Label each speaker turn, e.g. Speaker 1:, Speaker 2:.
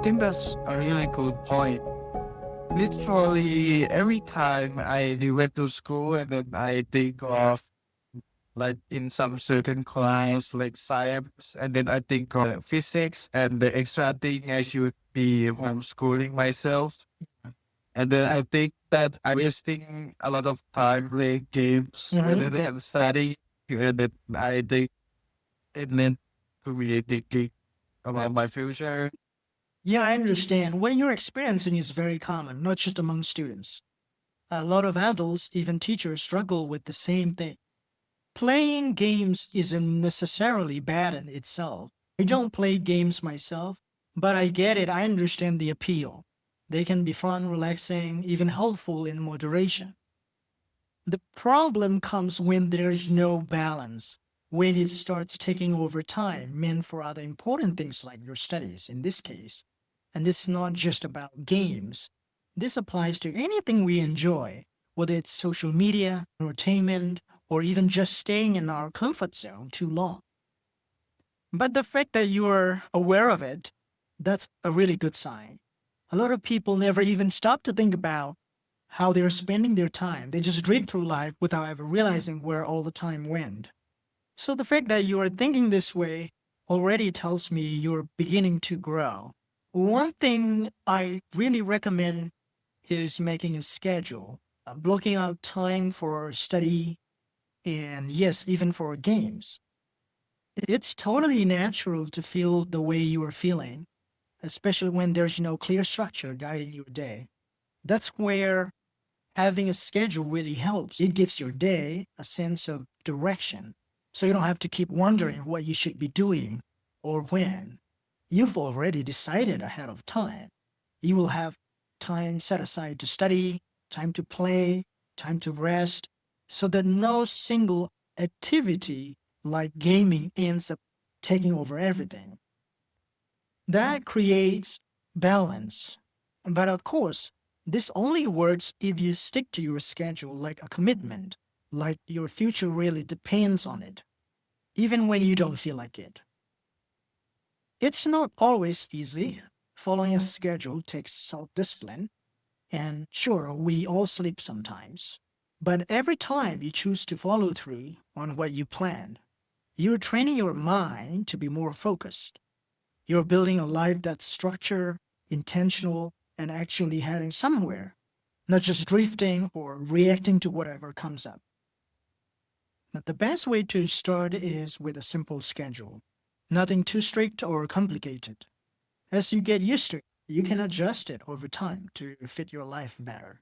Speaker 1: think that's a really good point. Literally every time I went to school and then I think of like in some certain class like science and then I think of physics and the extra thing I should be homeschooling myself. And then I think that I'm wasting a lot of time playing games
Speaker 2: Mhm.
Speaker 1: rather than studying. And then I think it led to me thinking about my future.
Speaker 2: Yeah, I understand. What you're experiencing is very common, not just among students. A lot of adults, even teachers, struggle with the same thing. Playing games isn't necessarily bad in itself. I don't play games myself, but I get it. I understand the appeal. They can be fun, relaxing, even helpful in moderation. The problem comes when there's no balance, when it starts taking over time meant for other important things like your studies in this case. And it's not just about games. This applies to anything we enjoy, whether it's social media, entertainment, or even just staying in our comfort zone too long. But the fact that you are aware of it, that's a really good sign. A lot of people never even stop to think about how they're spending their time. They just drift through life without ever realizing where all the time went. So the fact that you are thinking this way already tells me you're beginning to grow. One thing I really recommend is making a schedule, blocking out time for study and yes, even for games. It's totally natural to feel the way you are feeling, especially when there's no clear structure guiding your day. That's where having a schedule really helps. It gives your day a sense of direction. So you don't have to keep wondering what you should be doing or when. You've already decided ahead of time. You will have time set aside to study, time to play, time to rest, so that no single activity like gaming ends up taking over everything. That creates balance. But of course, this only works if you stick to your schedule like a commitment, like your future really depends on it, even when you don't feel like it. It's not always easy. Following a schedule takes self discipline, and sure, we all sleep sometimes. But every time you choose to follow through on what you planned, you're training your mind to be more focused. You're building a life that's structured, intentional, and actually heading somewhere, not just drifting or reacting to whatever comes up. But the best way to start is with a simple schedule. Nothing too strict or complicated. As you get used to it, you can adjust it over time to fit your life better.